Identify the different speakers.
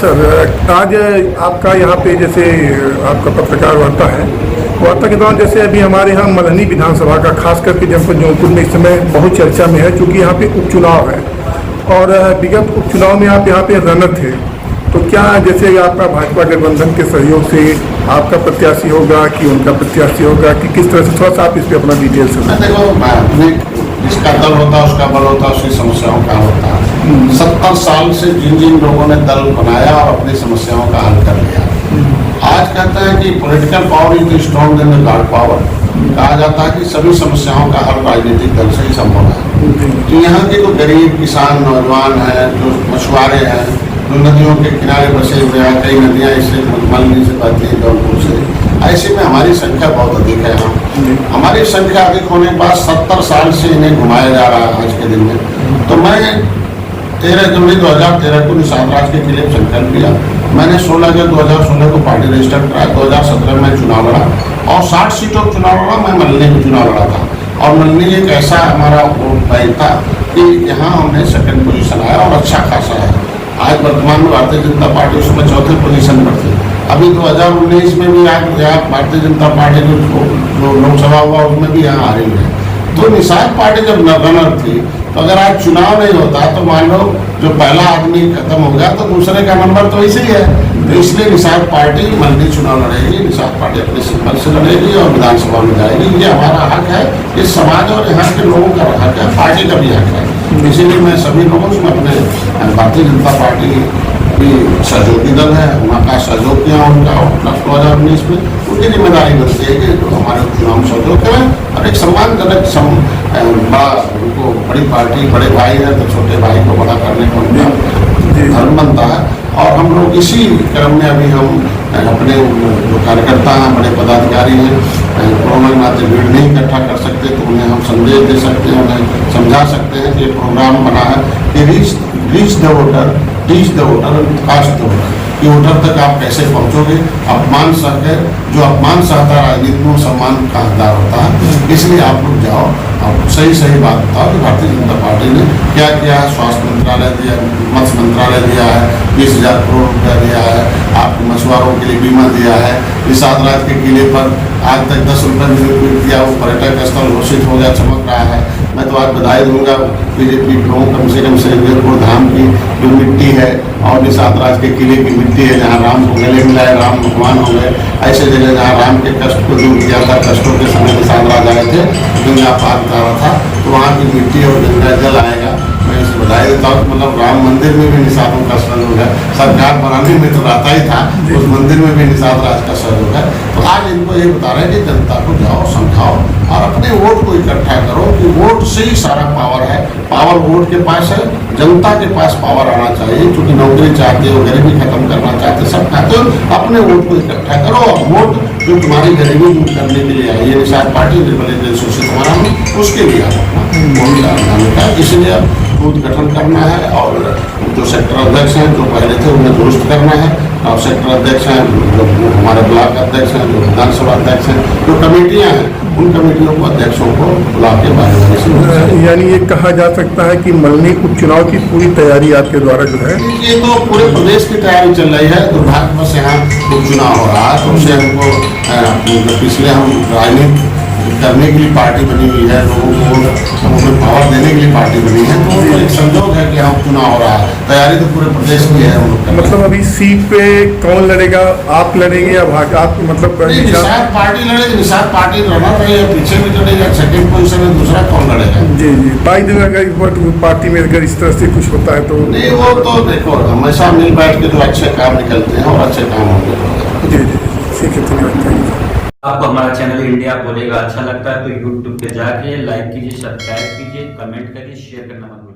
Speaker 1: Sir, आज आपका यहाँ पे जैसे आपका पत्रकार वार्ता है, वार्ता के दौरान जैसे अभी हमारे यहाँ मल्हनी विधानसभा का खास करके जनपद जौनपुर में इस समय बहुत चर्चा में है, क्योंकि यहाँ पे उपचुनाव है और विगत उपचुनाव में आप यहाँ पे रनर थे। तो क्या जैसे आपका भाजपा गठबंधन के सहयोग से आपका प्रत्याशी होगा कि उनका प्रत्याशी होगा कि किस तरह से, थोड़ा सा आप इस पर अपना डिटेल्स
Speaker 2: मैं देखो, जिसका दल होता है उसका बल होता है, उसकी समस्याओं का होता है। 70 साल से जिन जिन लोगों ने दल बनाया और अपनी समस्याओं का हल कर लिया, आज कहते हैं कि political power is strong than the god power. कहा जाता है कि सभी समस्याओं का हल राजनीतिक दल से ही संभव है। तो यहाँ के जो गरीब किसान नौजवान हैं, जो मछुआरे हैं, जो नदियों के किनारे बसे हुए हैं, कई नदियाँ इससे मल्हनी से बहती हैं जौनपुर से, ऐसे में हमारी संख्या बहुत अधिक है। हमारी संख्या अधिक होने के बाद 70 साल से इन्हें घुमाया जा रहा है आज के दिन में। तो मैं 13 जनवरी 2013 को निषाद राज के किले में संकल्प लिया। मैंने 16 जून 2016 को पार्टी रजिस्टर कराया। 2017 में चुनाव लड़ा और 60 सीटों का चुनाव लड़ा। मैं मल्हनी में चुनाव लड़ा था और मल्हनी एक ऐसा हमारा वोट बैंक था कि यहाँ हमने सेकंड पोजीशन आया और अच्छा खासा है। आज वर्तमान में भारतीय जनता पार्टी उसमें चौथे पोजीशन पर थी। अभी 2019 में भी आज भारतीय जनता पार्टी जो लोकसभा हुआ उसमें भी यहाँ आ रही है। तो निषाद पार्टी जब रनर थी, तो अगर आज चुनाव नहीं होता तो मान लो जो पहला आदमी खत्म हो गया तो दूसरे का नंबर तो इसी है। तो इसलिए निषाद पार्टी मल्हनी चुनाव लड़ेगी, निषाद पार्टी अपने सिंबल से लड़ेगी और विधानसभा में जाएगी। ये हमारा हक है, ये समाज और यहाँ के लोगों का हक है, पार्टी का भी हक है। इसीलिए मैं सभी लोगों से अपने भारतीय जनता पार्टी की सहयोगी दल है, वहाँ का सहयोग किया उनका 2019 में, उनकी जिम्मेदारी बनती है कि जो हमारे चुनाव में सहयोग करें और एक सम्मानजनक उनको बड़ी पार्टी, बड़े भाई है तो छोटे भाई को बड़ा करने का उनका धर्म बनता है। और हम लोग इसी क्रम में अभी हम अपने जो कार्यकर्ता हैं, बड़े पदाधिकारी हैं, कोरोना के नाते भीड़ नहीं इकट्ठा कर सकते तो उन्हें हम संदेश दे सकते हैं, उन्हें समझा सकते हैं कि प्रोग्राम बना है कि reach the voter, teach the voter, cast the voter. कि वोटर तक आप कैसे पहुंचोगे। अपमान सह जो अपमान सहता राजनीति में सम्मान का हकदार होता है। इसलिए आप लोग जाओ और सही बात बताओ कि भारतीय जनता पार्टी ने क्या किया है। स्वास्थ्य मंत्रालय दिया, मत्स्य मंत्रालय दिया है, 20,000 करोड़ रुपया दिया है, आपके मछुआरों के लिए बीमा दिया है। निषाद राज के किले पर आज तक 10 रुपये में दिया, वो पर्यटक स्थल घोषित हो गया, चमक रहा है। मैं तो आज बधाई दूंगा बीजेपी को, कम से कम वीरपुर धाम की जो मिट्टी है और निषाद राज के किले की मिट्टी है, जहाँ राम को गले मिलाए, राम भगवान हो गए। ऐसे जगह जहाँ राम के कष्ट को दूर किया था, कष्टों के समय निषाद राज आए थे, गंगा पार उतारा था, तो वहाँ की मिट्टी और गंगा जल आएगा। मैं इसे बधाई देता हूँ। मतलब राम मंदिर में भी निषादों का सहयोग है, सरकार बनाने में तो रहता ही था, उस मंदिर में भी निषाद राज का सहयोग है। तो आज इनको ये बता रहे हैं कि जनता को जाओ, समझाओ और अपने वोट को इकट्ठा करो कि वोट से ही सारा पावर है। पावर वोट के पास है, जनता के पास पावर आना चाहिए, क्योंकि नौकरी चाहते हो, गरीबी खत्म करना चाहते, सब चाहते हो। अपने वोट को इकट्ठा करो और वोट जो तुम्हारी गरीबी दूर करने के लिए आई है, निषाद पार्टी निर्बल शोषित हमारा, उसके लिए आप अपना वोट डालने का, इसलिए अब बूथ गठन करना है और जो सेक्टर अध्यक्ष हैं जो पहले थे उन्हें दुरुस्त करना है। और सेक्टर अध्यक्ष हैं, जो हमारे ब्लॉक अध्यक्ष हैं, जो विधानसभा अध्यक्ष हैं, जो कमेटियां हैं, उन कमेटियों को, अध्यक्षों को बुला के बारे से,
Speaker 1: यानी ये कहा जा सकता है कि मल्हनी उपचुनाव की पूरी तैयारी आपके द्वारा जो है,
Speaker 2: ये तो पूरे प्रदेश की तैयारी चल रही है। दुर्भाग्यवश यहाँ उपचुनाव हो रहा है, तो उससे हमको पिछले हम राजनीति करने के लिए पार्टी बनी हुई है, लोगों को पावर देने के लिए पार्टी बनी है, तो एक संजोग है कि यहाँ चुनाव हो रहा है। तैयारी तो पूरे प्रदेश की है हम लोग।
Speaker 1: मतलब अभी सीट पे कौन लड़ेगा, आप लड़ेंगे या भाजपा? मतलब
Speaker 2: निषाद पार्टी लड़ेगी, निषाद पार्टी लड़ना चाहिए, पीछे भी चलेगा, सेकंड पोजीशन में दूसरा कौन लड़ेगा?
Speaker 1: जी बाई दिन अगर पार्टी में अगर इस तरह से कुछ होता है तो
Speaker 2: नहीं, वो तो देखो हमेशा मिल बैठ के जो अच्छे काम निकलते हैं और अच्छे काम होंगे।
Speaker 1: जी ठीक है, धन्यवाद।
Speaker 3: आपको हमारा चैनल इंडिया बोलेगा अच्छा लगता है तो यूट्यूब पे जाके लाइक कीजिए, सब्सक्राइब कीजिए, कमेंट करिए, शेयर करना मत भूलिए।